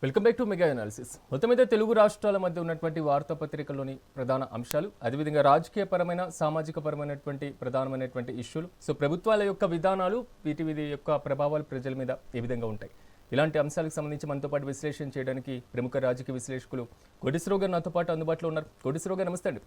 Welcome back to mega analysis. మొత్తం మీద తెలుగు రాష్ట్రాల మధ్య ఉన్నటువంటి వార్తాపత్రికల్లోని ప్రధాన అంశాలు, అదేవిధంగా రాజకీయ పరమైన సామాజిక పరమైనటువంటి ప్రధానమైనటువంటి ఇష్యూలు, సో ప్రభుత్వాల యొక్క విధానాలు, వీటి యొక్క ప్రభావాలు ప్రజల మీద ఏ విధంగా ఉంటాయి, ఇలాంటి అంశాలకు సంబంధించి మనతో పాటు విశ్లేషణ చేయడానికి ప్రముఖ రాజకీయ విశ్లేషకులు కోటేశ్వరరావు గారు నాతో పాటు అందుబాటులో ఉన్నారు. కోటేశ్వరరావు గారు నమస్తే అండి.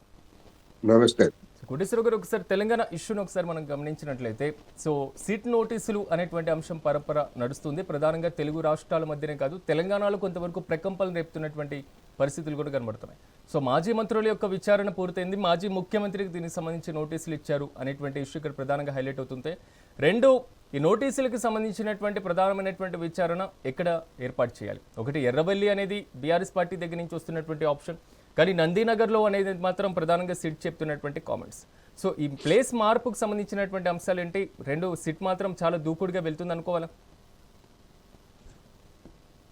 నమస్తే. కోటేశ్వరరావు గారు, ఒకసారి తెలంగాణ ఇష్యూను ఒకసారి మనం గమనించినట్లయితే, సో సీట్ నోటీసులు అనేటువంటి అంశం పరంపర నడుస్తుంది. ప్రధానంగా తెలుగు రాష్ట్రాల మధ్యనే కాదు, తెలంగాణలో కొంతవరకు ప్రకంపనలు రేపుతున్నటువంటి పరిస్థితులు కూడా కనబడుతున్నాయి. సో మాజీ మంత్రుల యొక్క విచారణ పూర్తయింది, మాజీ ముఖ్యమంత్రికి దీనికి సంబంధించి నోటీసులు ఇచ్చారు అనేటువంటి ఇష్యూ ఇక్కడ ప్రధానంగా హైలైట్ అవుతుంది. రెండు, ఈ నోటీసులకు సంబంధించినటువంటి ప్రధానమైనటువంటి విచారణ ఎక్కడ ఏర్పాటు చేయాలి? ఒకటి ఎర్రవల్లి అనేది బీఆర్ఎస్ పార్టీ దగ్గర నుంచి వస్తున్నటువంటి ఆప్షన్, కానీ నందీనగర్లో అనేది మాత్రం ప్రధానంగా సిట్ చెప్తున్నటువంటి కామెంట్స్. సో ఈ ప్లేస్ మార్పుకు సంబంధించినటువంటి అంశాలు ఏంటి? రెండు, సిట్ మాత్రం చాలా దూకుడుగా వెళ్తుంది అనుకోవాలా?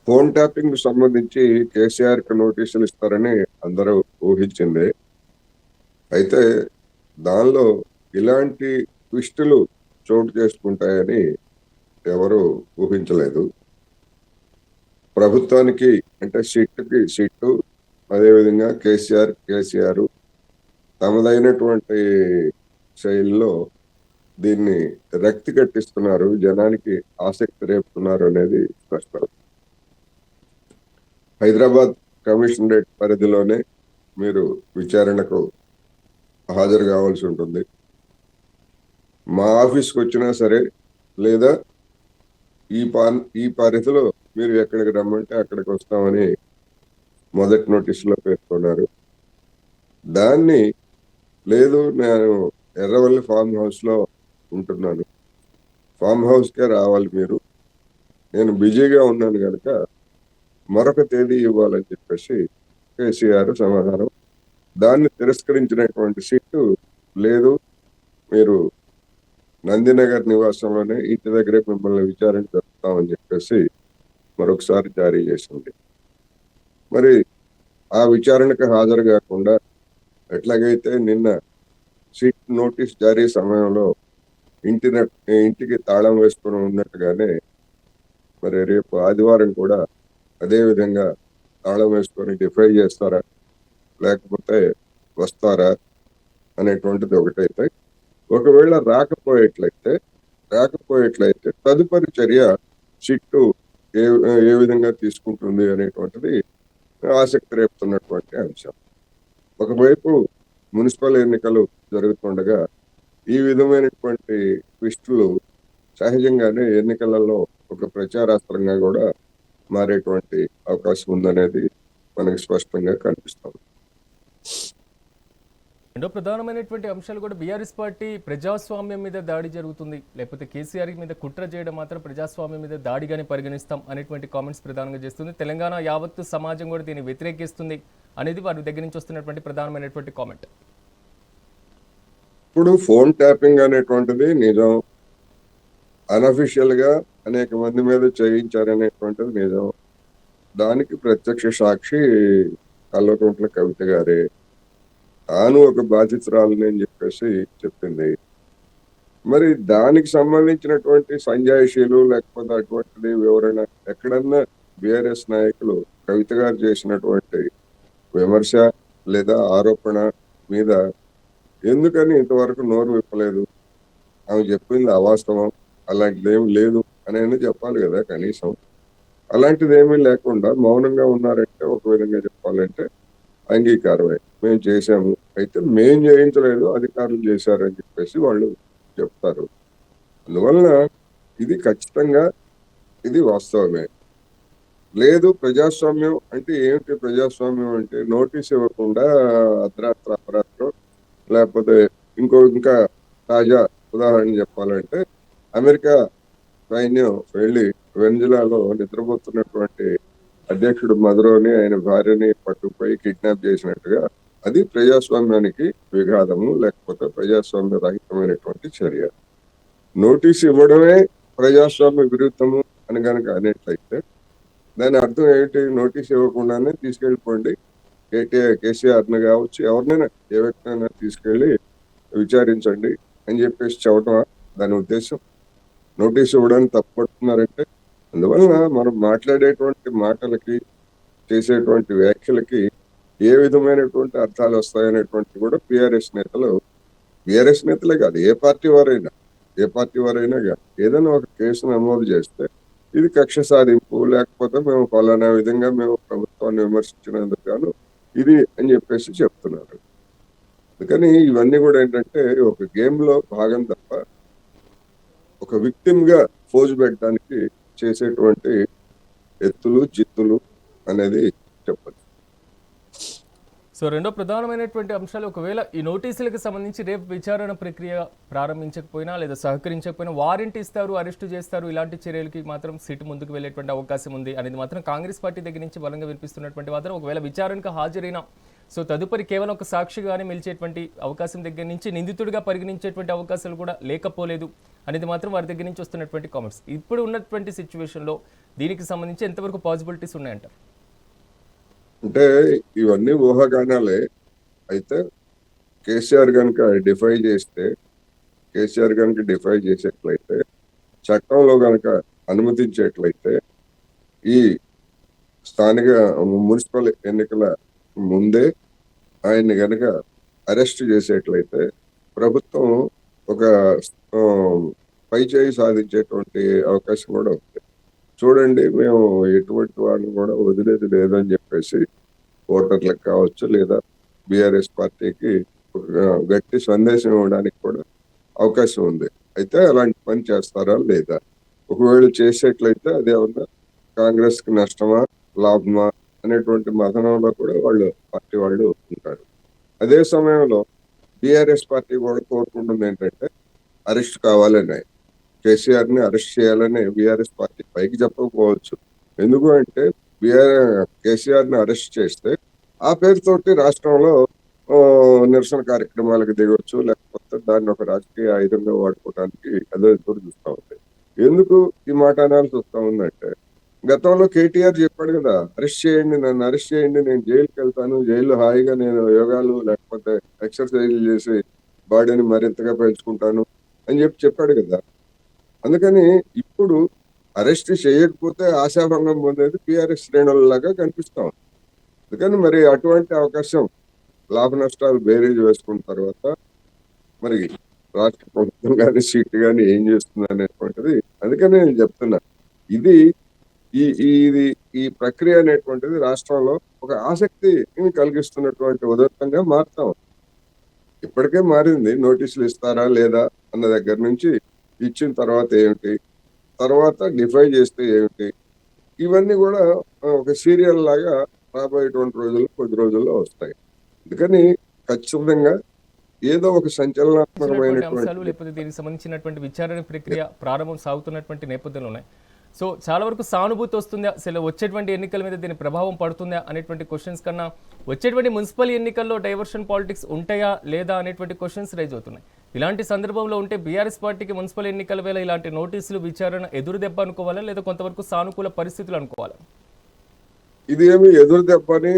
ఫోన్ ట్యాపింగ్ సంబంధించి కేసీఆర్ కి నోటీసులు ఇస్తారని అందరూ ఊహించింది. అయితే దానిలో ఇలాంటి ట్విస్టులు చోటు చేసుకుంటాయని ఎవరు ఊహించలేదు. ప్రభుత్వానికి అంటే సిట్టు, అదేవిధంగా కేసీఆర్ తమదైనటువంటి శైలిలో దీన్ని రక్తి కట్టిస్తున్నారు, జనానికి ఆసక్తి రేపుతున్నారు అనేది స్పష్టం. హైదరాబాద్ కమిషనరేట్ పరిధిలోనే మీరు విచారణకు హాజరు కావాల్సి ఉంటుంది. మా ఆఫీస్కి వచ్చినా సరే, లేదా ఈ పరిధిలో మీరు ఎక్కడికి రమ్మంటే అక్కడికి వస్తామని మొదటి నోటీసులో పేర్కొన్నారు. దాన్ని లేదు, నేను ఎర్రవల్లి ఫామ్ హౌస్లో ఉంటున్నాను, ఫామ్ హౌస్కే రావాలి మీరు, నేను బిజీగా ఉన్నాను కనుక మరొక తేదీ ఇవ్వాలని చెప్పేసి కేసీఆర్ సమాధానం. దాన్ని తిరస్కరించినటువంటి సిట్టు, లేదు మీరు నందినగర్ నివాసంలోనే ఇంటి దగ్గరే మిమ్మల్ని విచారణ జరుపుతామని చెప్పేసి మరొకసారి జారీ చేసింది. మరి ఆ విచారణకు హాజరు కాకుండా, ఎట్లాగైతే నిన్న సిట్ నోటీస్ జారీ సమయంలో ఇంటికి తాళం వేసుకుని ఉన్నట్టుగానే మరి రేపు ఆదివారం కూడా అదే విధంగా తాళం వేసుకొని డిఫై చేస్తారా, లేకపోతే వస్తారా అనేటువంటిది ఒకటైతే, ఒకవేళ రాకపోయేట్లయితే తదుపరి చర్య సిట్టు ఏ విధంగా తీసుకుంటుంది అనేటువంటిది ఆసక్తి రేపుతున్నటువంటి అంశం. ఒకవైపు మున్సిపల్ ఎన్నికలు జరుగుతుండగా ఈ విధమైనటువంటి ట్విస్టులు సహజంగానే ఎన్నికలలో ఒక ప్రచారాస్త్రంగా కూడా మారేటువంటి అవకాశం ఉందనేది మనకి స్పష్టంగా కనిపిస్తుంది. రెండో ప్రధానమైనటువంటి అంశాలు కూడా, బీఆర్ఎస్ పార్టీ ప్రజాస్వామ్యం మీద దాడి జరుగుతుంది, లేకపోతే కేసీఆర్ మీద కుట్ర చేయడం మాత్రం ప్రజాస్వామ్యం మీద దాడిగానే పరిగణిస్తాం అనేటువంటి కామెంట్స్ ప్రధానంగా చేస్తుంది. తెలంగాణ యావత్తు సమాజం కూడా దీన్ని వ్యతిరేకిస్తుంది అనేది వారి దగ్గర నుంచి వస్తున్నటువంటి ప్రధానమైనటువంటి కామెంట్. ఇప్పుడు ఫోన్ ట్యాపింగ్ అనేటువంటిది నిజం, అన్అఫీషియల్ గా అనేక మంది మీద చేయించారనేటువంటిది నిజం. దానికి ప్రత్యక్ష సాక్షి కల్వకుంట్ల కవిత గారే. తాను ఒక బాధితురాలని అని చెప్పేసి చెప్పింది. మరి దానికి సంబంధించినటువంటి సంజాయిషీలు లేకపోతే అటువంటిది వివరణ ఎక్కడన్నా బీఆర్ఎస్ నాయకులు కవిత గారు చేసినటువంటి విమర్శ లేదా ఆరోపణ మీద ఎందుకని ఇంతవరకు నోరు విప్పలేదు? ఆమె చెప్పింది అవాస్తవం, అలాంటిది ఏమి లేదు అని చెప్పాలి కదా కనీసం. అలాంటిది ఏమీ లేకుండా మౌనంగా ఉన్నారంటే ఒక విధంగా చెప్పాలంటే అంగీకారమే, మేము చేశాము, అయితే మేం చేయించలేదు అధికారులు చేశారు అని చెప్పేసి వాళ్ళు చెప్తారు. అందువలన ఇది ఖచ్చితంగా ఇది వాస్తవమే. లేదు, ప్రజాస్వామ్యం అంటే ఏమిటి? ప్రజాస్వామ్యం అంటే నోటీస్ ఇవ్వకుండా అర్ధరాత్రి అపరాత్రం, లేకపోతే ఇంకా తాజా ఉదాహరణ చెప్పాలంటే అమెరికా సైన్యం వెళ్ళి వెనిజులాలో నిద్రపోతున్నటువంటి అధ్యక్షుడు మదురోని ఆయన భార్యని పట్టుకుపోయి కిడ్నాప్ చేసినట్టుగా అది ప్రజాస్వామ్యానికి విఘాతము, లేకపోతే ప్రజాస్వామ్య రహితమైనటువంటి చర్య. నోటీస్ ఇవ్వడమే ప్రజాస్వామ్య విరుద్ధము అని కనుక అనేట్లయితే దాని అర్థం ఏంటి? నోటీస్ ఇవ్వకుండానే తీసుకెళ్ళిపోండి, కేసీఆర్ని కావచ్చు, ఎవరినైనా ఏ వ్యక్తినైనా తీసుకెళ్లి విచారించండి అని చెప్పేసి చెప్పటమా దాని ఉద్దేశం? నోటీస్ ఇవ్వడానికి తప్పుపడుతున్నారంటే అందువలన మనం మాట్లాడేటువంటి మాటలకి చేసేటువంటి వ్యాఖ్యలకి ఏ విధమైనటువంటి అర్థాలు వస్తాయనేటువంటి కూడా బీఆర్ఎస్ నేతలే కాదు, ఏ పార్టీ వారైనా కాదు, ఏదైనా ఒక కేసు నమోదు చేస్తే ఇది కక్ష సాధింపు, లేకపోతే మేము ఫలానా విధంగా మేము ప్రభుత్వాన్ని విమర్శించినందుకు గాను ఇది అని చెప్పేసి చెప్తున్నారు. అందుకని ఇవన్నీ కూడా ఏంటంటే ఒక గేమ్ లో భాగం తప్ప ఒక విక్టిమ్ గా ఫోజు పెట్టడానికి చేసేటువంటి ఎత్తులు జిత్తులు అనేది చెప్పచ్చు. సో రెండో ప్రధానమైనటువంటి అంశాలు, ఒకవేళ ఈ నోటీసులకు సంబంధించి రేపు విచారణ ప్రక్రియ ప్రారంభించకపోయినా లేదా సహకరించకపోయినా వారెంట్ ఇస్తారు, అరెస్టు చేస్తారు, ఇలాంటి చర్యలకి మాత్రం సిట్ ముందుకు వెళ్ళేటువంటి అవకాశం ఉంది అనేది మాత్రం కాంగ్రెస్ పార్టీ దగ్గర నుంచి బలంగా వినిపిస్తున్నటువంటి మాత్రం, ఒకవేళ విచారణకు హాజరైన సో తదుపరి కేవలం ఒక సాక్షిగానే నిలిచేటువంటి అవకాశం దగ్గర నుంచి నిందితుడిగా పరిగణించేటువంటి అవకాశాలు కూడా లేకపోలేదు అనేది మాత్రం వారి దగ్గర నుంచి వస్తున్నటువంటి కామెంట్స్. ఇప్పుడు ఉన్నటువంటి సిచ్యువేషన్లో దీనికి సంబంధించి ఎంతవరకు పాసిబిలిటీస్ ఉన్నాయంటారు? అంటే ఇవన్నీ ఊహాగానాలే. అయితే కేసీఆర్ కనుక డిఫై చేసేట్లయితే, చట్టంలో కనుక అనుమతించేట్లయితే, ఈ స్థానిక మున్సిపల్ ఎన్నికల ముందే ఆయన్ని గనక అరెస్ట్ చేసేట్లయితే ప్రభుత్వం ఒక ఆ, పై చేయి సాధించేటువంటి అవకాశం కూడా ఉంది. చూడండి, మేము ఎటువంటి వాళ్ళని కూడా వదిలేది లేదని చెప్పేసి ఓటర్లకు కావచ్చు, లేదా బీఆర్ఎస్ పార్టీకి ఒక గట్టి సందేశం ఇవ్వడానికి కూడా అవకాశం ఉంది. అయితే అలాంటి పని చేస్తారా లేదా, ఒకవేళ చేసేట్లయితే అదేమన్నా కాంగ్రెస్ కి నష్టమా లాభమా అనేటువంటి మథనంలో కూడా పార్టీ వాళ్ళు ఉంటారు. అదే సమయంలో బీఆర్ఎస్ పార్టీ కూడా కోరుకుంటుంది ఏంటంటే అరెస్ట్ కావాలని, కేసీఆర్ ని అరెస్ట్ చేయాలని బీఆర్ఎస్ పార్టీ పైకి చెప్పకపోవచ్చు. ఎందుకు అంటే కేసీఆర్ ని అరెస్ట్ చేస్తే ఆ పేరుతోటి రాష్ట్రంలో ఆ, నిరసన కార్యక్రమాలకు దిగొచ్చు, లేకపోతే దాన్ని ఒక రాజకీయ ఆయుధంగా వాడుకోవడానికి అదే ఎదురు చూస్తా ఉంది. ఎందుకు ఈ మాట అనాల్సి వస్తా ఉందంటే, గతంలో కేటీఆర్ చెప్పాడు కదా, నన్ను అరెస్ట్ చేయండి, నేను జైలుకి వెళ్తాను, జైల్లో హాయిగా నేను యోగాలు లేకపోతే ఎక్సర్సైజ్లు చేసి బాడీని మరింతగా పెంచుకుంటాను అని చెప్పాడు కదా. అందుకని ఇప్పుడు అరెస్ట్ చేయకపోతే ఆశాభంగం పొందేది బీఆర్ఎస్ శ్రేణులలాగా కనిపిస్తా ఉంది. అందుకని మరి అటువంటి అవకాశం లాభ నష్టాలు బేరీజ్ వేసుకున్న తర్వాత మరి రాష్ట్ర ప్రభుత్వం కానీ సీట్ కానీ ఏం చేస్తుంది అనేటువంటిది. అందుకని నేను చెప్తున్నా, ఇది ఇది ఈ ప్రక్రియ అనేటువంటిది రాష్ట్రంలో ఒక ఆసక్తిని కలిగిస్తున్నటువంటి ఉదంతంగా మారుతాం. ఇప్పటికే మారింది. నోటీసులు ఇస్తారా లేదా అన్న దగ్గర నుంచి, ఇచ్చిన తర్వాత ఏమిటి, తర్వాత డిఫై చేస్తే ఏమిటి, ఇవన్నీ కూడా ఒక సీరియల్ లాగా రాబోయేటువంటి కొద్ది రోజుల్లో వస్తాయి. అందుకని ఖచ్చితంగా ఏదో ఒక సంచలనాత్మకమైనటువంటి అంశాలు లేకపోతే దీనికి సంబంధించినటువంటి విచారణ ప్రక్రియ ప్రారంభం సాగుతున్నటువంటి నేపథ్యంలో ఉన్నాయి. సో చాలా వరకు సానుభూతి వస్తుందా, అసలు వచ్చేటువంటి ఎన్నికల మీద దీని ప్రభావం పడుతుందా అనేటువంటి క్వశ్చన్స్ కన్నా వచ్చేటువంటి మున్సిపల్ ఎన్నికల్లో డైవర్షన్ పాలిటిక్స్ ఉంటాయా లేదా అనేటువంటి క్వశ్చన్స్ రైజ్ అవుతున్నాయి. ఇలాంటి సందర్భంలో ఉంటే బీఆర్ఎస్ పార్టీకి మున్సిపల్ ఎన్నికల వేళ ఇలాంటి నోటీసులు విచారణ ఎదురు దెబ్బ అనుకోవాలా లేదా కొంతవరకు సానుకూల పరిస్థితులు అనుకోవాలా? ఇది ఏమి ఎదురు దెబ్బని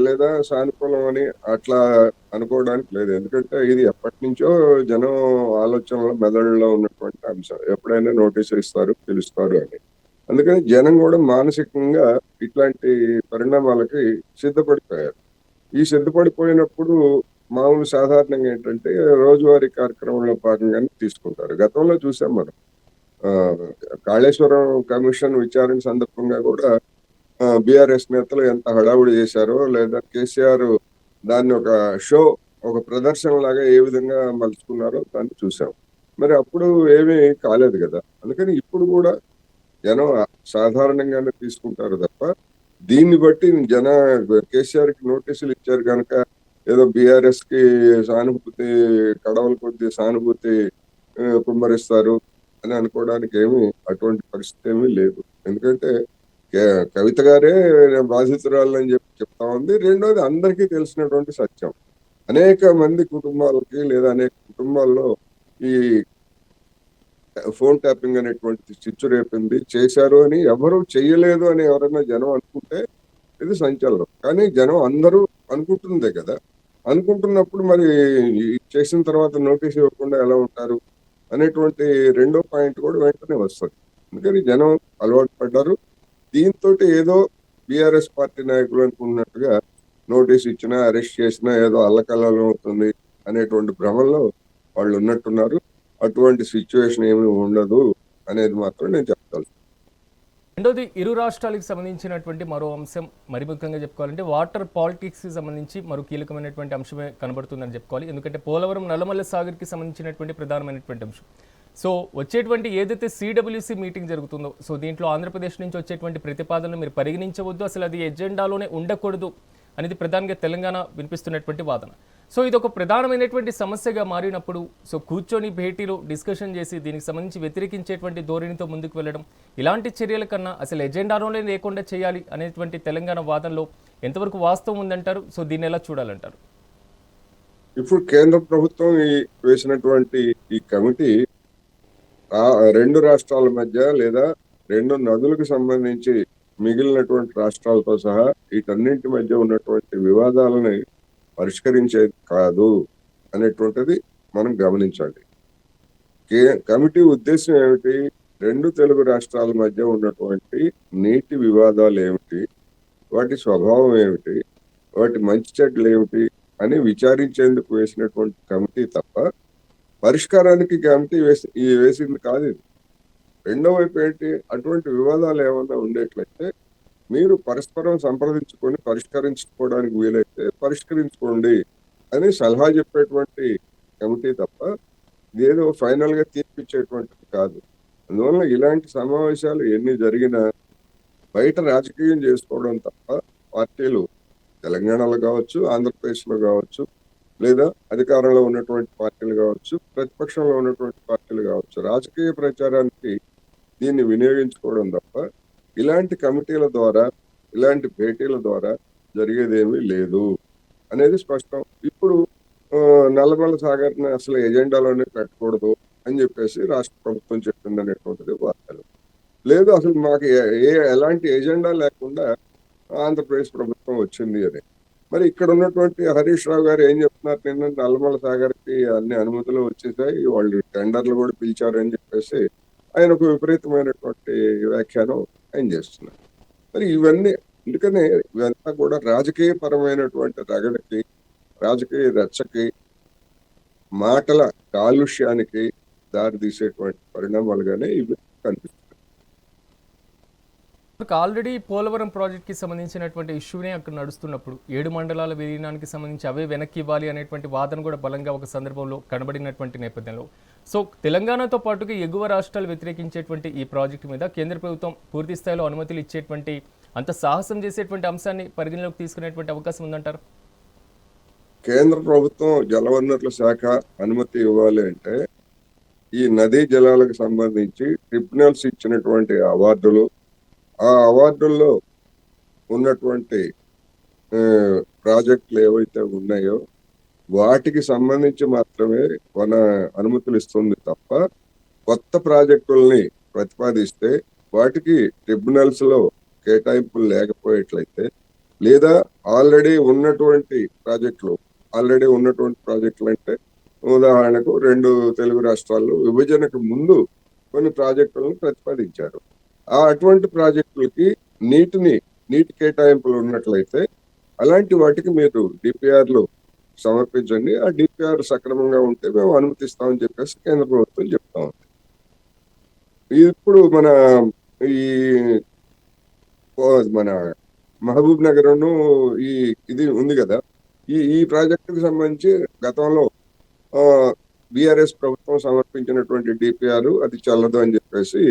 లేదా సానుకూలం అని అట్లా అనుకోవడానికి లేదు. ఎందుకంటే ఇది ఎప్పటి నుంచో జనం ఆలోచనలో మెదడులో ఉన్నటువంటి అంశం. ఎప్పుడైనా నోటీసులు ఇస్తారు, పిలుస్తారు అని. అందుకని జనం కూడా మానసికంగా ఇట్లాంటి పరిణామాలకి సిద్ధపడిపోయారు. ఈ సిద్ధపడిపోయినప్పుడు మామూలు సాధారణంగా ఏంటంటే రోజువారీ కార్యక్రమంలో భాగంగానే తీసుకుంటారు. గతంలో చూసాం మనం, ఆ కాళేశ్వరం కమిషన్ విచారణ సందర్భంగా కూడా బీఆర్ఎస్ నేతలు ఎంత హడావుడి చేశారో, లేదా కేసీఆర్ దాన్ని ఒక షో, ఒక ప్రదర్శన లాగా ఏ విధంగా మలుచుకున్నారో దాన్ని చూసాం. మరి అప్పుడు ఏమీ కాలేదు కదా. అందుకని ఇప్పుడు కూడా జనం సాధారణంగానే తీసుకుంటారు తప్ప, దీన్ని బట్టి కేసీఆర్ కి నోటీసులు ఇచ్చారు కనుక ఏదో బీఆర్ఎస్ కి సానుభూతి, కడవల కొద్ది సానుభూతి కుమ్మరిస్తారు అని అనుకోవడానికి అటువంటి పరిస్థితి ఏమీ లేదు. ఎందుకంటే కవిత గారే బాధితురాలు అని చెప్తా ఉంది. రెండోది అందరికీ తెలిసినటువంటి సత్యం. అనేక మంది కుటుంబాలకి లేదా అనేక కుటుంబాల్లో ఈ ఫోన్ ట్యాపింగ్ అనేటువంటి చిచ్చు రేపింది, చేశారు అని, ఎవరు చెయ్యలేదు అని ఎవరైనా జనం అనుకుంటే ఇది సంచలనం. కానీ జనం అందరూ అనుకుంటుందే కదా. అనుకుంటున్నప్పుడు మరి చేసిన తర్వాత నోటీస్ ఇవ్వకుండా ఎలా ఉంటారు అనేటువంటి రెండో పాయింట్ కూడా వెంటనే వస్తుంది. అందుకని జనం అలవాటు పడ్డారు. దీంతో ఏదో బీఆర్ఎస్ పార్టీ నాయకులు అనుకున్నట్టుగా నోటీస్ ఇచ్చినా అరెస్ట్ చేసినా ఏదో అల్లకల్లోలం అవుతుంది అనేటువంటి భ్రమల్లో వాళ్ళు ఉన్నట్టున్నారు. అటువంటి సిచ్యువేషన్ ఏమీ ఉండదు అనేది మాత్రం నేను చెప్తాను. రెండోది ఇరు రాష్ట్రాలకు సంబంధించినటువంటి మరో అంశం, మరి ముఖ్యంగా చెప్పుకోవాలంటే వాటర్ పాలిటిక్స్కి సంబంధించి మరో కీలకమైనటువంటి అంశమే కనబడుతుందని చెప్పుకోవాలి. ఎందుకంటే పోలవరం నల్లమల్ల సాగర్కి సంబంధించినటువంటి ప్రధానమైనటువంటి అంశం. సో వచ్చేటువంటి ఏదైతే సిడబ్ల్యూసి మీటింగ్ జరుగుతుందో, సో దీంట్లో ఆంధ్రప్రదేశ్ నుంచి వచ్చేటువంటి ప్రతిపాదనలు మీరు పరిగణించవద్దు, అసలు అది ఎజెండాలోనే ఉండకూడదు అనేది ప్రధానంగా తెలంగాణ వినిపిస్తున్నటువంటి వాదన. సో ఇది ఒక ప్రధానమైనటువంటి సమస్యగా మారినప్పుడు సో కూర్చొని భేటీలో డిస్కషన్ చేసి దీనికి సంబంధించి వ్యతిరేకించేటువంటి ధోరణితో ముందుకు వెళ్ళడం, ఇలాంటి చర్యల కన్నా అసలు ఎజెండాలోనే లేకుండా చేయాలి అనేటువంటి తెలంగాణ వాదనలో ఎంతవరకు వాస్తవం ఉందంటారు? సో దీన్ని ఎలా చూడాలంటారు? ఇప్పుడు కేంద్ర ప్రభుత్వం వేసినటువంటి ఈ కమిటీ రెండు రాష్ట్రాల మధ్య లేదా రెండు నదులకు సంబంధించి మిగిలినటువంటి రాష్ట్రాలతో సహా వీటన్నింటి మధ్య ఉన్నటువంటి వివాదాలని పరిష్కరించేది కాదు అనేటువంటిది మనం గమనించాలి. కమిటీ ఉద్దేశం ఏమిటి? రెండు తెలుగు రాష్ట్రాల మధ్య ఉన్నటువంటి నీటి వివాదాలు ఏమిటి, వాటి స్వభావం ఏమిటి, వాటి మంచి చెడ్డలు ఏమిటి అని విచారించేందుకు వేసినటువంటి కమిటీ తప్ప పరిష్కారానికి కమిటీ వేసింది కాదు ఇది. రెండో వైపు ఏంటి? అటువంటి వివాదాలు ఏమన్నా ఉండేట్లయితే మీరు పరస్పరం సంప్రదించుకొని పరిష్కరించుకోవడానికి వీలైతే పరిష్కరించుకోండి అని సలహా చెప్పేటువంటి కమిటీ తప్ప ఇదేదో ఫైనల్ గా తీర్పిచ్చేటువంటిది కాదు. అందువల్ల ఇలాంటి సమావేశాలు ఎన్ని జరిగినా బయట రాజకీయం చేసుకోవడం తప్ప పార్టీలు తెలంగాణలో కావచ్చు, ఆంధ్రప్రదేశ్లో కావచ్చు, లేదా అధికారంలో ఉన్నటువంటి పార్టీలు కావచ్చు, ప్రతిపక్షంలో ఉన్నటువంటి పార్టీలు కావచ్చు, రాజకీయ ప్రచారానికి దీన్ని వినియోగించుకోవడం తప్ప ఇలాంటి కమిటీల ద్వారా, ఇలాంటి భేటీల ద్వారా జరిగేదేమీ లేదు అనేది స్పష్టం. ఇప్పుడు నల్లమల్ల సాగర్ని అసలు ఎజెండాలోనే పెట్టకూడదు అని చెప్పేసి రాష్ట్ర ప్రభుత్వం చెప్పింది అనేటువంటిది వార్తలు. లేదు అసలు మాకు ఎలాంటి ఎజెండా లేకుండా ఆంధ్రప్రదేశ్ ప్రభుత్వం వచ్చింది అని. మరి ఇక్కడ ఉన్నటువంటి హరీష్ రావు గారు ఏం చెప్తున్నారు? నిన్న నల్లమల్ల సాగర్కి అన్ని అనుమతులు వచ్చేసాయి, వాళ్ళు టెండర్లు కూడా పిలిచారని చెప్పేసి ఆయన ఒక విపరీతమైనటువంటి వ్యాఖ్యానం ఆయన చేస్తున్నారు. మరి ఇవన్నీ ఎందుకని ఇవంతా కూడా రాజకీయ పరమైనటువంటి రగడకి, రాజకీయ రచ్చకి, మాటల కాలుష్యానికి దారి తీసేటువంటి పరిణామాలుగానే ఇవి కనిపిస్తాయి. ఆల్రెడీ పోలవరం ప్రాజెక్ట్కి సంబంధించినటువంటి ఇష్యూనే అక్కడ నడుస్తున్నప్పుడు 7 మండలాల విలీనానికి సంబంధించి అవే వెనక్కి ఇవ్వాలి అనేటువంటి వాదన కూడా బలంగా ఒక సందర్భంలో కనబడినటువంటి నేపథ్యంలో సో తెలంగాణతో పాటుగా ఎగువ రాష్ట్రాలు వ్యతిరేకించేటువంటి ఈ ప్రాజెక్టు మీద కేంద్ర ప్రభుత్వం పూర్తి స్థాయిలో అనుమతులు ఇచ్చేటువంటి అంత సాహసం చేసేటువంటి అంశాన్ని పరిగణలోకి తీసుకునేటువంటి అవకాశం ఉందంటారు? కేంద్ర ప్రభుత్వం జలవనరుల శాఖ అనుమతి ఇవ్వాలి అంటే ఈ నదీ జలాలకు సంబంధించి ట్రిబ్యునల్స్ ఇచ్చినటువంటి అవార్డులు, ఆ అవార్డుల్లో ఉన్నటువంటి ప్రాజెక్టులు ఏవైతే ఉన్నాయో వాటికి సంబంధించి మాత్రమే మన అనుమతులు ఇస్తుంది తప్ప కొత్త ప్రాజెక్టుల్ని ప్రతిపాదిస్తే వాటికి ట్రిబ్యునల్స్ లో కేటాయింపులు లేకపోయేట్లయితే, లేదా ఆల్రెడీ ఉన్నటువంటి ప్రాజెక్టులు అంటే ఉదాహరణకు 2 తెలుగు రాష్ట్రాల్లో విభజనకు ముందు కొన్ని ప్రాజెక్టులను ప్రతిపాదించారు. అటువంటి ప్రాజెక్టులకి నీటి కేటాయింపులు ఉన్నట్లయితే అలాంటి వాటికి మీరు డిపిఆర్లు సమర్పించండి, ఆ డిపిఆర్ సక్రమంగా ఉంటే మేము అనుమతిస్తామని చెప్పేసి కేంద్ర ప్రభుత్వం చెప్తా ఉంది. ఇప్పుడు మన మహబూబ్ నగర్ ఇది ఉంది కదా, ఈ ప్రాజెక్టుకు సంబంధించి గతంలో బిఆర్ఎస్ ప్రభుత్వం సమర్పించినటువంటి డిపిఆర్ అది చెల్లదు అని చెప్పేసి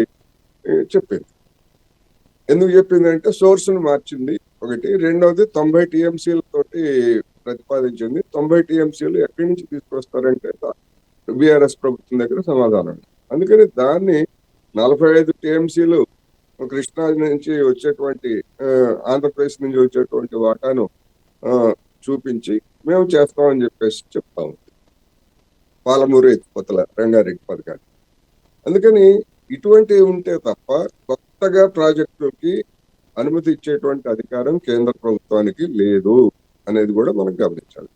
చెప్పింది. ఎందుకు చెప్పిందంటే సోర్స్ ను మార్చింది ఒకటి, రెండవది 90 టీఎంసీల తోటి ప్రతిపాదించింది. 90 టీఎంసీలు ఎక్కడి నుంచి తీసుకొస్తారంటే బిఆర్ఎస్ ప్రభుత్వం దగ్గర సమాధానం. అందుకని దాన్ని 45 టీఎంసీలు కృష్ణా నుంచి వచ్చేటువంటి ఆంధ్రప్రదేశ్ నుంచి వచ్చేటువంటి వాటాను చూపించి మేము చేస్తామని చెప్పేసి చెప్తా ఉంది పాలమూరు ఎత్తిపోతల రంగారెడ్డి పథకాన్ని. అందుకని ఇటువంటివి ఉంటే తప్ప కొత్తగా ప్రాజెక్టులకి అనుమతి ఇచ్చేటువంటి అధికారం కేంద్ర ప్రభుత్వానికి లేదు అనేది కూడా మనం గమనించాలి.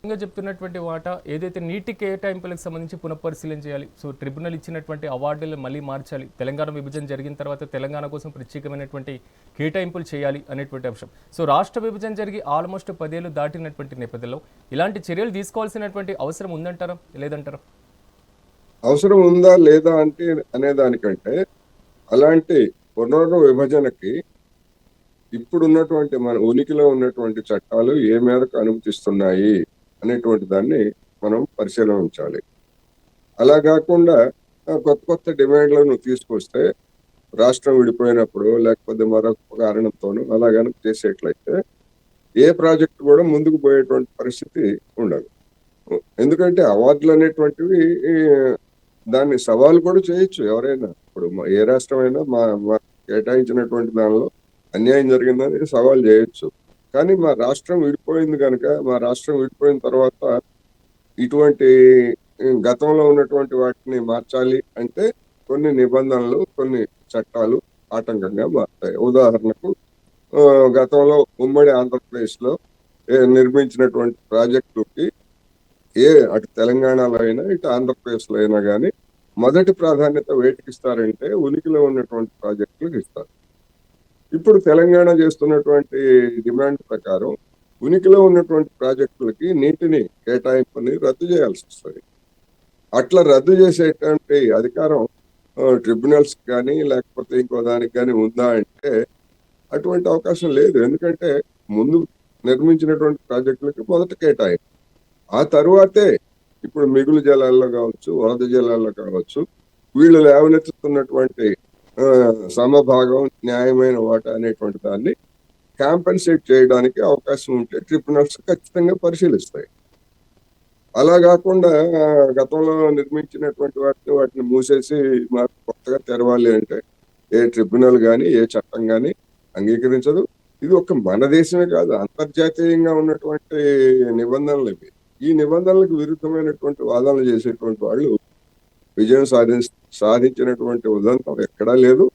ఇంకా చెప్తున్నటువంటి వాటా ఏదైతే నీటి కేటాయింపులకు సంబంధించి పునఃపరిశీలన చేయాలి. సో ట్రిబ్యునల్ ఇచ్చినటువంటి అవార్డులను మళ్ళీ మార్చాలి. తెలంగాణ విభజన జరిగిన తర్వాత తెలంగాణ కోసం ప్రత్యేకమైనటువంటి కేటాయింపులు చేయాలి అనేటువంటి అంశం. సో రాష్ట్ర విభజన జరిగి ఆల్మోస్ట్ 10 ఏళ్ళు దాటినటువంటి నేపథ్యంలో ఇలాంటి చర్యలు తీసుకోవాల్సినటువంటి అవసరం ఉందంటారా లేదంటారా? అవసరం ఉందా లేదా అంటే అనే దానికంటే అలాంటి పునర్విభజనకి ఇప్పుడున్నటువంటి మన ఉనికిలో ఉన్నటువంటి చట్టాలు ఏ మేరకు అనుమతిస్తున్నాయి అనేటువంటి దాన్ని మనం పరిశీలించాలి. అలా కాకుండా కొత్త కొత్త డిమాండ్లను తీసుకొస్తే రాష్ట్రం విడిపోయినప్పుడు లేకపోతే మరొక కారణంతోనూ అలా కనుక చేసేట్లయితే ఏ ప్రాజెక్టు కూడా ముందుకు పోయేటువంటి పరిస్థితి ఉండదు. ఎందుకంటే అవార్డులు అనేటువంటివి దాన్ని సవాలు కూడా చేయొచ్చు ఎవరైనా. ఇప్పుడు ఏ రాష్ట్రమైనా మా కేటాయించినటువంటి దానిలో అన్యాయం జరిగిందని సవాల్ చేయొచ్చు. కానీ మా రాష్ట్రం విడిపోయింది కనుక మా రాష్ట్రం విడిపోయిన తర్వాత ఇటువంటి గతంలో ఉన్నటువంటి వాటిని మార్చాలి అంటే కొన్ని నిబంధనలు కొన్ని చట్టాలు ఆటంకంగా మారుతాయి. ఉదాహరణకు గతంలో ఉమ్మడి ఆంధ్రప్రదేశ్ లో నిర్మించినటువంటి ప్రాజెక్టుకి అటు తెలంగాణలో అయినా ఇటు ఆంధ్రప్రదేశ్ లో అయినా కానీ మొదటి ప్రాధాన్యత వేటికి ఇస్తారంటే ఉనికిలో ఉన్నటువంటి ప్రాజెక్టులకు ఇస్తారు. ఇప్పుడు తెలంగాణ చేస్తున్నటువంటి డిమాండ్ ప్రకారం ఉనికిలో ఉన్నటువంటి ప్రాజెక్టులకి నీటిని కేటాయింపుని రద్దు చేయాల్సి వస్తుంది. అట్లా రద్దు చేసేటువంటి అధికారం ట్రిబ్యునల్స్ కానీ లేకపోతే ఇంకో దానికి కానీ ఉందా అంటే అటువంటి అవకాశం లేదు. ఎందుకంటే ముందు నిర్మించినటువంటి ప్రాజెక్టులకి మొదట కేటాయింపు, ఆ తరువాతే ఇప్పుడు మిగులు జలాల్లో కావచ్చు వరద జలాల్లో కావచ్చు వీళ్ళు లేవనెత్తుతున్నటువంటి సమభాగం న్యాయమైన వాటా అనేటువంటి దాన్ని కాంపెన్సేట్ చేయడానికి అవకాశం ఉంటే ట్రిబ్యునల్స్ ఖచ్చితంగా పరిశీలిస్తాయి. అలా కాకుండా గతంలో నిర్మించినటువంటి వాటిని మూసేసి మాకు కొత్తగా తెరవాలి అంటే ఏ ట్రిబ్యునల్ కానీ ఏ చట్టం కానీ అంగీకరించదు. ఇది ఒక మన దేశమే కాదు, అంతర్జాతీయంగా ఉన్నటువంటి నిబంధనలు ఇవి. ఈ నిబంధనలకు విరుద్ధమైనటువంటి వాదనలు చేసేటువంటి వాళ్ళు విజయం సాధించినటువంటి ఉదంతం ఎక్కడా లేదు,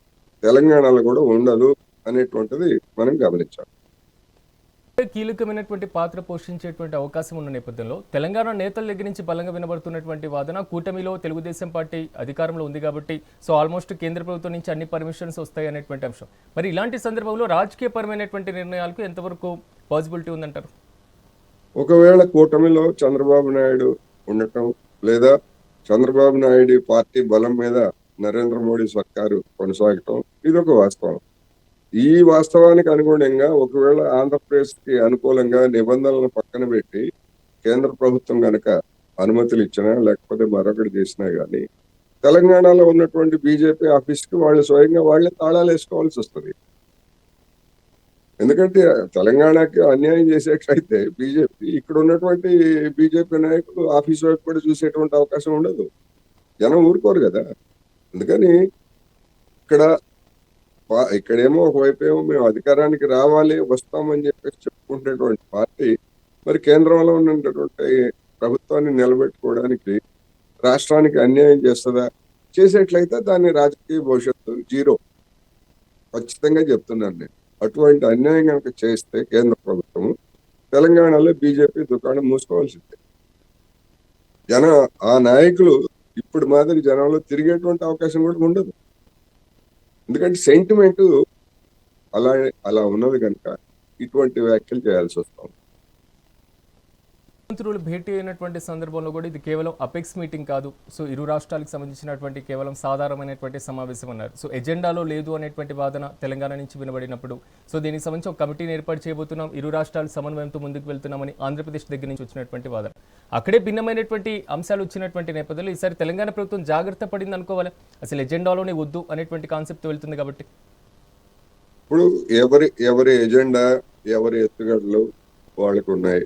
తెలంగాణలో కూడా ఉండదు అనేటువంటిది మనం గమనించాలి. కీలకమైనటువంటి పాత్ర పోషించేటువంటి అవకాశం ఉన్న నేపథ్యంలో తెలంగాణ నేతల దగ్గర నుంచి బలంగా వినబడుతున్నటువంటి వాదన కూటమిలో తెలుగుదేశం పార్టీ అధికారంలో ఉంది కాబట్టి సో ఆల్మోస్ట్ కేంద్ర ప్రభుత్వం నుంచి అన్ని పర్మిషన్స్ వస్తాయి అనేటువంటి అంశం. మరి ఇలాంటి సందర్భంలో రాజకీయపరమైనటువంటి నిర్ణయాలకు ఎంతవరకు పాసిబిలిటీ ఉందంటారు? ఒకవేళ కూటమిలో చంద్రబాబు నాయుడు ఉండటం లేదా చంద్రబాబు నాయుడు పార్టీ బలం మీద నరేంద్ర మోడీ సర్కారు కొనసాగటం ఇది ఒక వాస్తవం. ఈ వాస్తవానికి అనుగుణంగా ఒకవేళ ఆంధ్రప్రదేశ్ కి అనుకూలంగా నిబంధనలను పక్కన పెట్టి కేంద్ర ప్రభుత్వం కనుక అనుమతులు ఇచ్చినా లేకపోతే మరొకటి చేసినా గానీ తెలంగాణలో ఉన్నటువంటి బీజేపీ ఆఫీస్ కి వాళ్ళు స్వయంగా వాళ్ళే తాళాలు వేసుకోవాల్సి వస్తుంది. ఎందుకంటే తెలంగాణకి అన్యాయం చేసేట్లయితే బీజేపీ ఇక్కడ ఉన్నటువంటి బీజేపీ నాయకులు ఆఫీస్ వైపు కూడా చూసేటువంటి అవకాశం ఉండదు. జనం ఊరుకోరు కదా. అందుకని ఇక్కడేమో ఒకవైపు ఏమో మేము అధికారానికి రావాలి వస్తామని చెప్పేసి చెప్పుకుంటున్నటువంటి పార్టీ మరి కేంద్రంలో ఉన్నటువంటి ప్రభుత్వాన్ని నిలబెట్టుకోవడానికి రాష్ట్రానికి అన్యాయం చేస్తుందా? చేసేట్లయితే దాని రాజకీయ భవిష్యత్తు జీరో. ఖచ్చితంగా చెప్తున్నాను నేను. అటువంటి అన్యాయం కనుక చేస్తే కేంద్ర ప్రభుత్వం తెలంగాణలో బీజేపీ దుకాణం మూసుకోవాల్సిందే. ఆ నాయకులు ఇప్పుడు మాదిరి జనంలో తిరిగేటువంటి అవకాశం కూడా ఉండదు. ఎందుకంటే సెంటిమెంట్ అలా ఉన్నది కనుక ఇటువంటి వ్యాఖ్యలు చేయాల్సి వస్తాం. మంత్రులు భేటీ అయినటువంటి సందర్భంలో కూడా ఇది కేవలం అపెక్స్ మీటింగ్ కాదు, సో ఇరు రాష్ట్రాలకు సంబంధించినటువంటి కేవలం సాధారణమైనటువంటి సమావేశం అన్నారు. సో ఎజెండాలో లేదు అనేటువంటి వాదన తెలంగాణ నుంచి వినబడినప్పుడు సో దీనికి సంబంధించి ఒక కమిటీని ఏర్పాటు చేయబోతున్నాం, ఇరు రాష్ట్రాలు సమన్వయంతో ముందుకు వెళ్తున్నామని ఆంధ్రప్రదేశ్ దగ్గర నుంచి వచ్చినటువంటి వాదన, అక్కడే భిన్నమైనటువంటి అంశాలు వచ్చినటువంటి నేపథ్యంలో ఈసారి తెలంగాణ ప్రభుత్వం జాగ్రత్త పడింది అనుకోవాలి. అసలు ఎజెండాలోనే వద్దు అనేటువంటి కాన్సెప్ట్ వెళ్తుంది కాబట్టి ఇప్పుడు ఎవరి ఎజెండా ఎవరి ఎత్తుగడలు వాళ్ళకు ఉన్నాయి.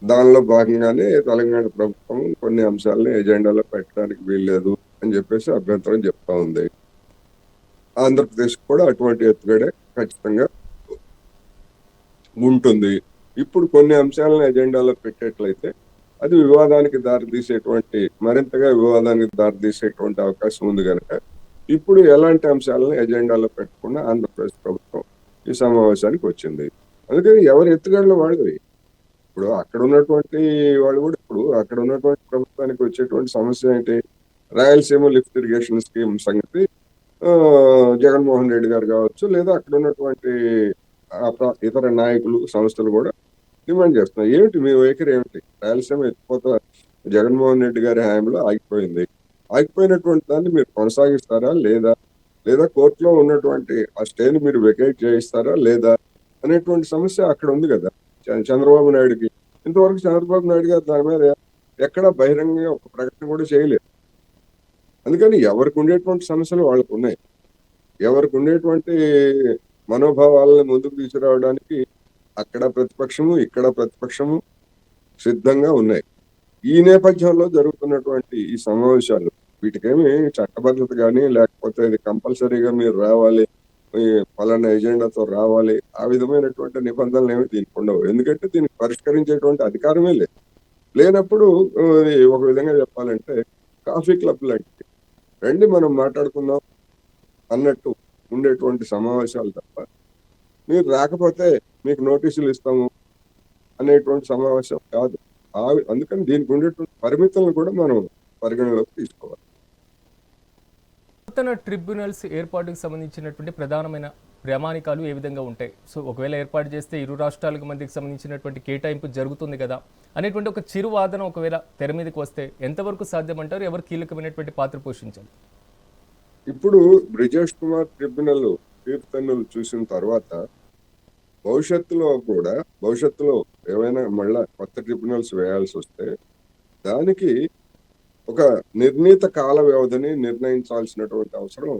దానిలో భాగంగానే తెలంగాణ ప్రభుత్వం కొన్ని అంశాలని ఎజెండాలో పెట్టడానికి వీల్లేదు అని చెప్పేసి అభ్యంతరం చెప్తా ఉంది. ఆంధ్రప్రదేశ్ కూడా అటువంటి ఎత్తుగడే ఖచ్చితంగా ఉంటుంది. ఇప్పుడు కొన్ని అంశాలను ఎజెండాలో పెట్టేట్లయితే అది వివాదానికి మరింతగా వివాదానికి దారితీసేటువంటి అవకాశం ఉంది కనుక ఇప్పుడు ఎలాంటి అంశాలను ఎజెండాలో పెట్టకుండా ఆంధ్రప్రదేశ్ ప్రభుత్వం ఈ సమావేశానికి వచ్చింది. అందుకని ఎవరి ఎత్తుగడలు వాడివి. ఇప్పుడు అక్కడ ఉన్నటువంటి వాళ్ళు కూడా ఇప్పుడు అక్కడ ఉన్నటువంటి ప్రభుత్వానికి వచ్చేటువంటి సమస్య ఏంటి? రాయలసీమ లిఫ్ట్ ఇరిగేషన్ స్కీమ్ సంగతి ఆ, జగన్మోహన్ రెడ్డి గారు కావచ్చు, లేదా అక్కడ ఉన్నటువంటి ఇతర నాయకులు సంస్థలు కూడా డిమాండ్ చేస్తున్నాయి. ఏమిటి మీ వైఖరి ఏమిటి? రాయలసీమ ఎత్తిపోత జగన్మోహన్ రెడ్డి గారి హయాంలో ఆగిపోయింది. ఆగిపోయినటువంటి దాన్ని మీరు కొనసాగిస్తారా లేదా? లేదా కోర్టులో ఉన్నటువంటి ఆ స్టేని మీరు వెకేట్ చేయిస్తారా లేదా అనేటువంటి సమస్య అక్కడ ఉంది కదా చంద్రబాబు నాయుడుకి. ఇంతవరకు చంద్రబాబు నాయుడు గారు దాని మీద ఎక్కడా బహిరంగంగా ఒక ప్రకటన కూడా చేయలేదు. అందుకని ఎవరికి ఉండేటువంటి సమస్యలు వాళ్ళకు ఉన్నాయి. ఎవరికి ఉండేటువంటి మనోభావాలను ముందుకు తీసుకురావడానికి అక్కడ ప్రతిపక్షము ఇక్కడ ప్రతిపక్షము సిద్ధంగా ఉన్నాయి. ఈ నేపథ్యంలో జరుగుతున్నటువంటి ఈ సమావేశాలు వీటికేమి చట్టబద్ధత కానీ లేకపోతే ఇది కంపల్సరీగా మీరు రావాలి, ఈ పలానా ఎజెండాతో రావాలి, ఆ విధమైనటువంటి నిబంధనలు ఏమి దీనికి ఉండవు. ఎందుకంటే దీనికి పరిష్కరించేటువంటి అధికారమే లేదు. లేనప్పుడు ఒక విధంగా చెప్పాలంటే కాఫీ క్లబ్ లాంటిది, రండి మనం మాట్లాడుకుందాం అన్నట్టు ఉండేటువంటి సమావేశాలు తప్ప మీరు రాకపోతే మీకు నోటీసులు ఇస్తాము అనేటువంటి సమావేశం కాదు. అందుకని దీనికి ఉండేటువంటి పరిమితులను కూడా మనం పరిగణలోకి తీసుకోవాలి. నూతన ట్రిబ్యునల్స్ ఏర్పాటుకు సంబంధించినటువంటి ప్రధానమైన ప్రామాణికాలు ఏ విధంగా ఉంటాయి? సో ఒకవేళ ఏర్పాటు చేస్తే ఇరు రాష్ట్రాలకు మధ్యకి సంబంధించినటువంటి కేటాయింపు జరుగుతుంది కదా అనేటువంటి ఒక చిరు వాదన ఒకవేళ తెర మీదకి వస్తే ఎంతవరకు సాధ్యమంటారు? ఎవరు కీలకమైనటువంటి పాత్ర పోషించాలి? ఇప్పుడు బ్రిజేష్ కుమార్ ట్రిబ్యునల్ తీర్పును చూసిన తర్వాత భవిష్యత్తులో ఏమైనా మళ్ళా కొత్త ట్రిబ్యునల్స్ వేయాల్సి వస్తే దానికి ఒక నిర్ణీత కాల వ్యవధిని నిర్ణయించాల్సినటువంటి అవసరం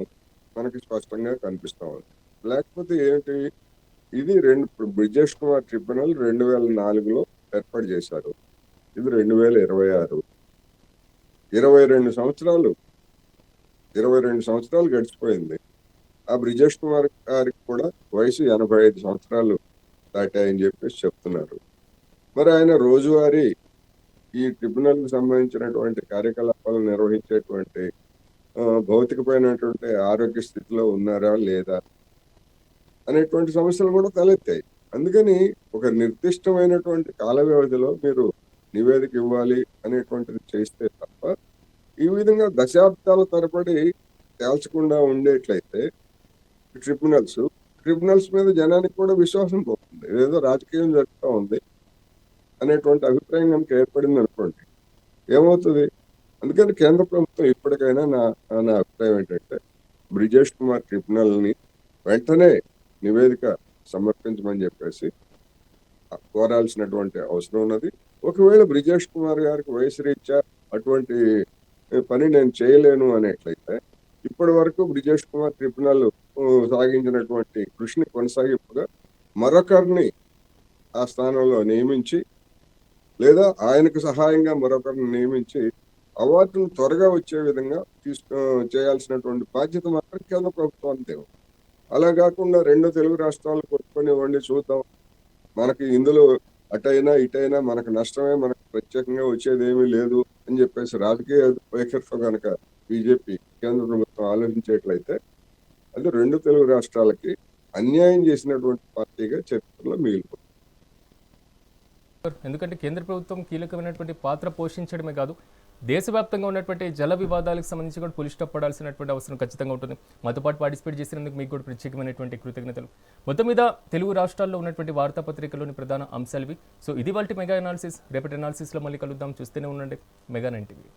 మనకి స్పష్టంగా కనిపిస్తా ఉంది. లేకపోతే ఏంటి, ఇది బ్రిజేష్ కుమార్ ట్రిబ్యునల్ 2004లో ఏర్పాటు చేశారు. ఇది 2026, 22 సంవత్సరాలు గడిచిపోయింది. ఆ బ్రిజేష్ కుమార్ గారికి కూడా వయసు 85 సంవత్సరాలు దాటాయని చెప్పేసి చెప్తున్నారు. మరి ఆయన రోజువారీ ఈ ట్రిబ్యునల్ కి సంబంధించినటువంటి కార్యకలాపాలు నిర్వహించేటువంటి భౌతికమైనటువంటి ఆరోగ్య స్థితిలో ఉన్నారా లేదా అనేటువంటి సమస్యలు కూడా తలెత్తాయి. అందుకని ఒక నిర్దిష్టమైనటువంటి కాల వ్యవధిలో మీరు నివేదిక ఇవ్వాలి అనేటువంటిది చేస్తే తప్ప ఈ విధంగా దశాబ్దాల తరబడి తేల్చకుండా ఉండేట్లయితే ట్రిబ్యునల్స్ మీద జనానికి కూడా విశ్వాసం పోతుంది. ఏదో రాజకీయం జరుగుతూ ఉంది అనేటువంటి అభిప్రాయం కనుక ఏర్పడింది అనుకోండి, ఏమవుతుంది? అందుకని కేంద్ర ప్రభుత్వం ఇప్పటికైనా నా అభిప్రాయం ఏంటంటే బ్రిజేష్ కుమార్ ట్రిబ్యునల్ ని వెంటనే నివేదిక సమర్పించమని చెప్పేసి కోరాల్సినటువంటి అవసరం ఉన్నది. ఒకవేళ బ్రిజేష్ కుమార్ గారికి వయసు రీత్యా అటువంటి పని నేను చేయలేను అనేట్లయితే ఇప్పటి వరకు బ్రిజేష్ కుమార్ ట్రిబ్యునల్ సాగించినటువంటి కృషిని కొనసాగింపుగా మరొకరిని ఆ స్థానంలో నియమించి లేదా ఆయనకు సహాయంగా మరొకరిని నియమించి అవార్డును త్వరగా వచ్చే విధంగా చేయాల్సినటువంటి బాధ్యత మాత్రం కేంద్ర ప్రభుత్వానికి. అలా కాకుండా రెండు తెలుగు రాష్ట్రాలు కొట్టుకొని వండి చూద్దాం, మనకి ఇందులో అటైనా ఇటైనా మనకు నష్టమే, మనకు ప్రత్యేకంగా వచ్చేది ఏమీ లేదు అని చెప్పేసి రాజకీయ వైఖరితో కనుక బీజేపీ కేంద్ర ప్రభుత్వం ఆలోచించేట్లయితే అది రెండు తెలుగు రాష్ట్రాలకి అన్యాయం చేసినటువంటి పార్టీగా చరిత్రలో మిగిలిపోతుంది. ఎందుకంటే కేంద్ర ప్రభుత్వం కీలకమైనటువంటి పాత్ర పోషించడమే కాదు, దేశవ్యాప్తంగా ఉన్నటువంటి జల వివాదాలకు సంబంధించి కూడా పులి స్టాప్ పడాల్సినటువంటి అవసరం ఖచ్చితంగా ఉంటుంది. మాతో పాటు పార్టిసిపేట్ చేసినందుకు మీకు కూడా ప్రత్యేకమైనటువంటి కృతజ్ఞతలు. మొత్తం మీద తెలుగు రాష్ట్రాల్లో ఉన్నటువంటి వార్తాపత్రికలోని ప్రధాన అంశాలు ఇవి. సో ఇది వాళ్ళ మెగా అనాలిసిస్. రేపటి అనాలిసిస్లో మళ్ళీ కలుద్దాం. చూస్తూనే ఉండండి మెగా 9 టీవీ.